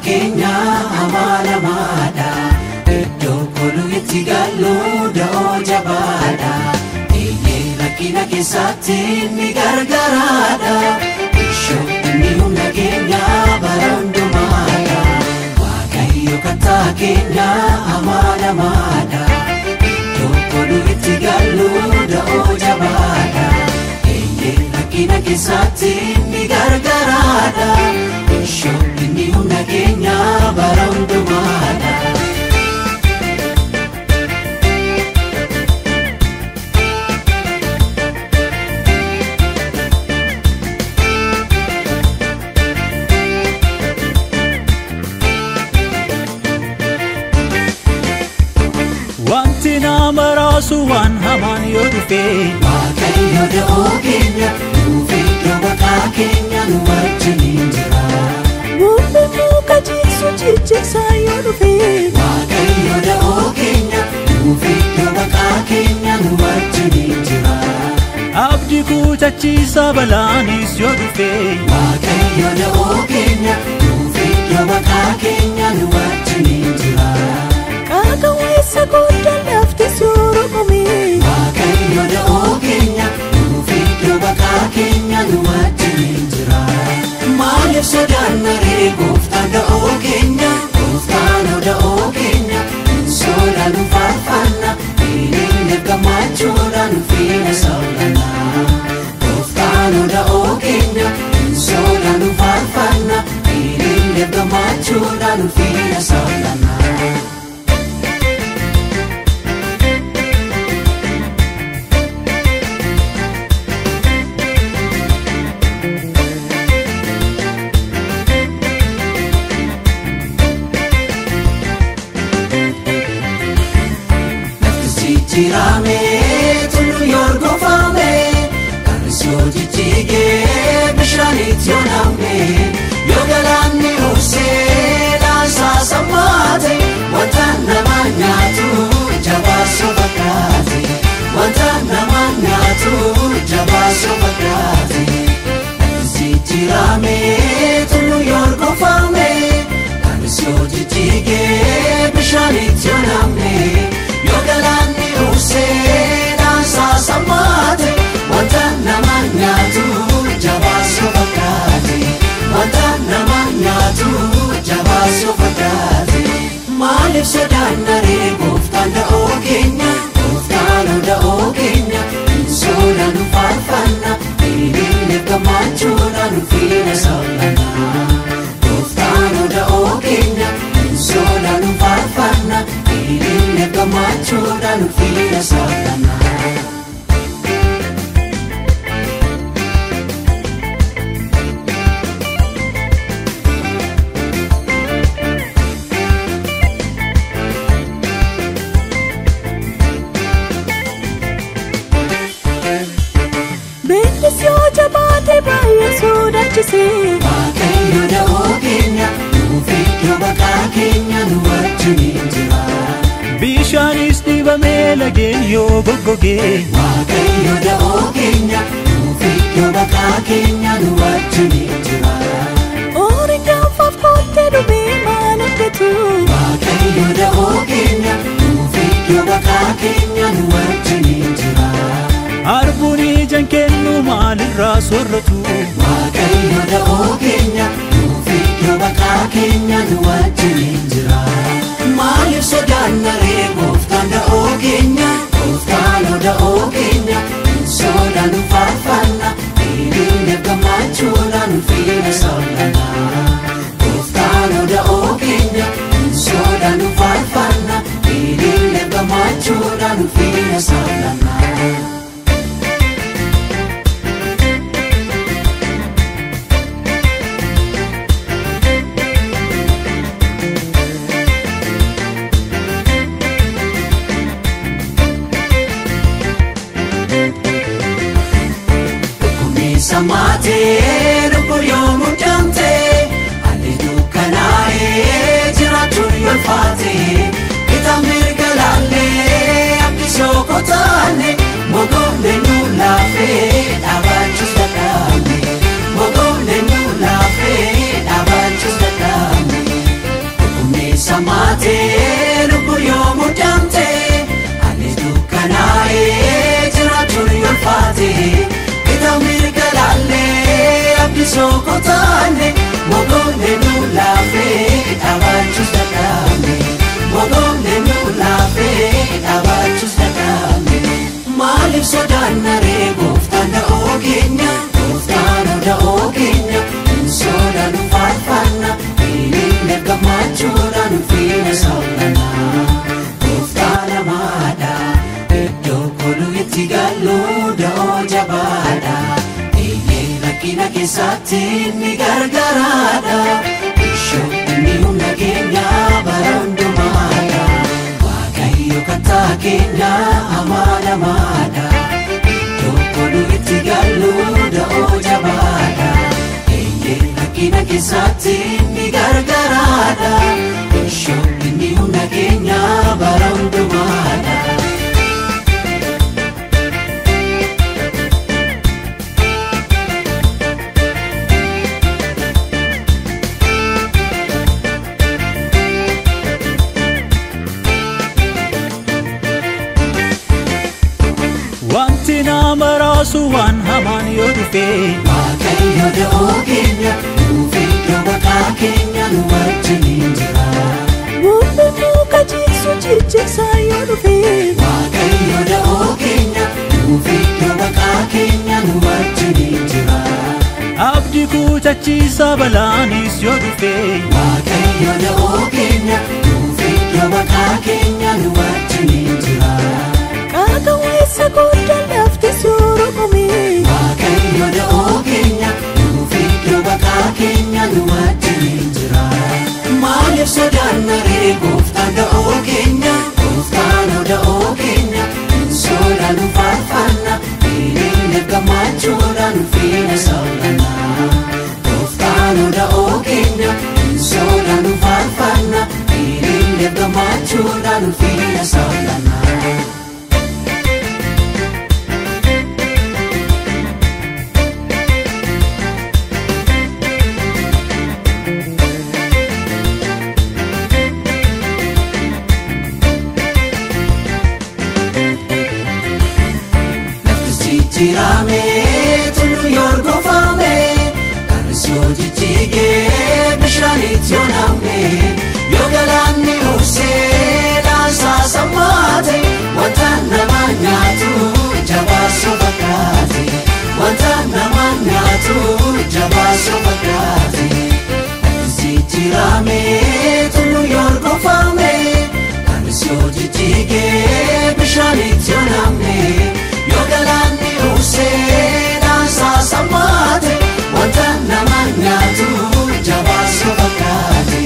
keenya amala maada iddoo kolu itti gallu da'oo jabaadha eeyyee rakkina keessatti ni gargaraadha ishoo inni humna keenya bara hundumaadha Waaqayyo kattaa keenya amala maada iddoo kolu itti gallu da'oo jabaadha eeyyee rakkina keessatti ni gargaraadha ishoo inni humna keenya bara hundumaadha Wanti nama raasu waan hamaan yoo dhufe Waaqayyo da'oo keenya nuuf iddoo baqaa keenya nu wajjiniin jira Wanti muka jisu jijjiirsaa yoo dhufe Waaqayyo da'oo keenya nuuf iddoo baqaa keenya nu wajjiniin jira abdii kutachiisa balaanis yoo dhufe Waaqayyo da'oo keenya nuuf iddoo baqaa keenya nu wajjiniin jira Kakawweessa guddaa lafti sooromame Waaqayyo da'oo keenya nuuf iddoo baqaa keenya nu wajjiniin jira maaliif sodaanna ree gooftaan da'oo keenya gooftaan da'oo keenya sodaanu faarfanna fiilee gammachuudhaan fiina saalana gooftaan da'oo keenya sodaanu faarfanna fiilee gammachuudhaan fiina saalana Jirame tulu yorgofame karisyo jijjige bishaanit yooname yogalanni use laansa sammaate wanta nama nyaatu jabaaso fakkaate wanta nama nyaatu jabaaso fakkaate jirame tulu yorgofame karisyo jijjige bishaanit yooname yogalanni Usena sasamate wanta nama nyaatu jabaaso fakkaate wanta nama nyaatu jabaaso fakkaate maaliif sodaanna ree gooftaan da'oo keenya gooftaan da'oo keenya sodaanu faarfanna fiilee gammachuudhaan fiina saalana gooftaan da'oo keenya sodaanu faarfanna fiilee gammachuudhaan fiina saalana Beeknis yoo jabaate baay'ee sodaachise Waaqayyo da'oo keenya nuuf iddoo baqaa keenya nu wajjiniin jira bishaanis dhibamee lageen yoo goggogee Waaqayyo da'oo keenya nuuf iddoo baqaa keenya nu wajjiniin jira Ooriin gaanfaaf kottee dhumee maal argatu Waaqayyo da'oo keenya nuuf iddoo baqaa keenya nu wajjiniin jira harbuun ijaan kennu maalirraa soorratu Waaqayyo da'oo keenya nuuf iddoo baqaa keenya nu wajjiniin jira maaliif sodaanna ree gooftaan da'oo keenya gooftaan da'oo keenya sodaanu faarfanna fiilee gammachuudhaan fiina saalana gooftaan da'oo keenya sodaanu faarfanna fiilee gammachuudhaan fiina saalana Samate ruko yomu jante aledu kanae jiratu yolfate kita mirgalale abdiso kotane mogone nulafe abachus dakame mogone nulafe abachus dakame sokotane mogone nulafe abachus dadame mogone nulafe abachus dadame malif sodanna regoftan da ogenya goftano da ogenya soda nu farfanna ile gamachura nu fina sallana goftana mada edokolu itigallo da ojabada Kina kisati ni gargarada Isho ni humna kenya barondo mada Wakayo kata kenya amada mada Itokolu itigalu da ojabada Kina kisati ni gargarada Isho ni humna kenya barondo mada Wantina marasu wan haman yodufe Wakayo da ogenya Ufito baka kenya nuwajinjira Wumbe muka jisu chichesa yodufe Wakayo da ogenya Ufito baka kenya nuwajinjira Abdi kutachisa balanis yodufe Wakayo da ogenya Ufito baka kenya nuwajinjira Kaka wesa kuta lafte suru kumi Wakayo da ogenya Ufito baka kenya nuwajinjira Malif sodanna regoftan da ogenya Goftano da ogenya Soda nu farfanna Ile gamachura nu fina sallana Goftano da ogenya Soda nu farfanna Ile gamachura nu fina sallana Tirame tulu yorgo fame Karisyo jijige bishanit yoname Yogalani use lansa samate Wantana manyatu jabaso bakati Wantana manyatu jabaso bakati Tirame tulu yorgo fame Karisyo jijige bishanit yoname Yogalani usena sasamate Wantana manyatu jabaso bakati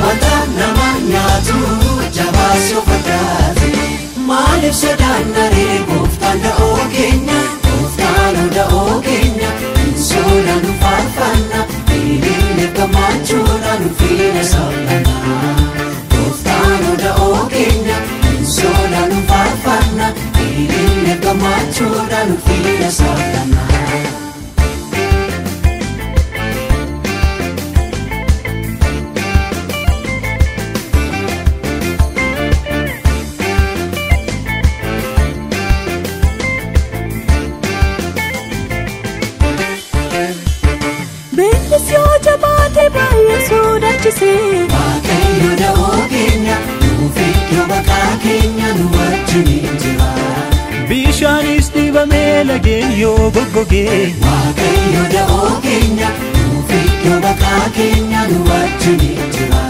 Wantana manyatu jabaso bakati Malif sodanna regoftan da ogenya Goftano da ogenya Soda nu farfanna Ile gamachura nu fina sallana Goftano da ogenya Soda nu farfanna Ile gamachura nu fina sallana Bendisyo jabate baya soda chise Wakayo da ogenya Ufito baka kenya nuwajinjira Bishanis dibame lagenyo gogoge Wakayo da ogenya Ufito baka kenya nuwajinjira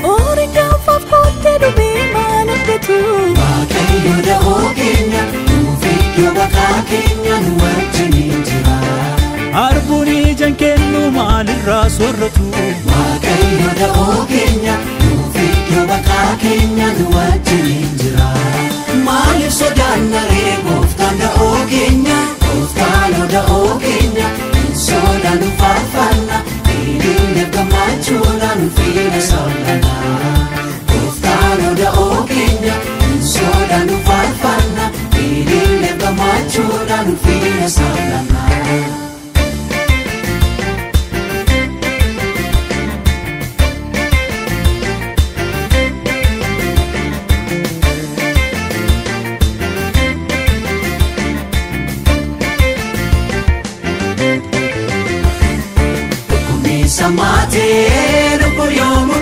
Oringa faf kote dubi malaketu Wakayo da ogenya Ufito baka kenya nuwajinjira Arbuni jankennu malirra sorratu Wakayo da ogenya Ufito baka kenya nuwajinjira Malif sodanna regoftan da ogenya Goftano da ogenya Soda nu farfanna Ile gamachura nu fina sallana Goftano da ogenya Soda nu farfanna Ile gamachura nu fina sallana Namate, no por yomu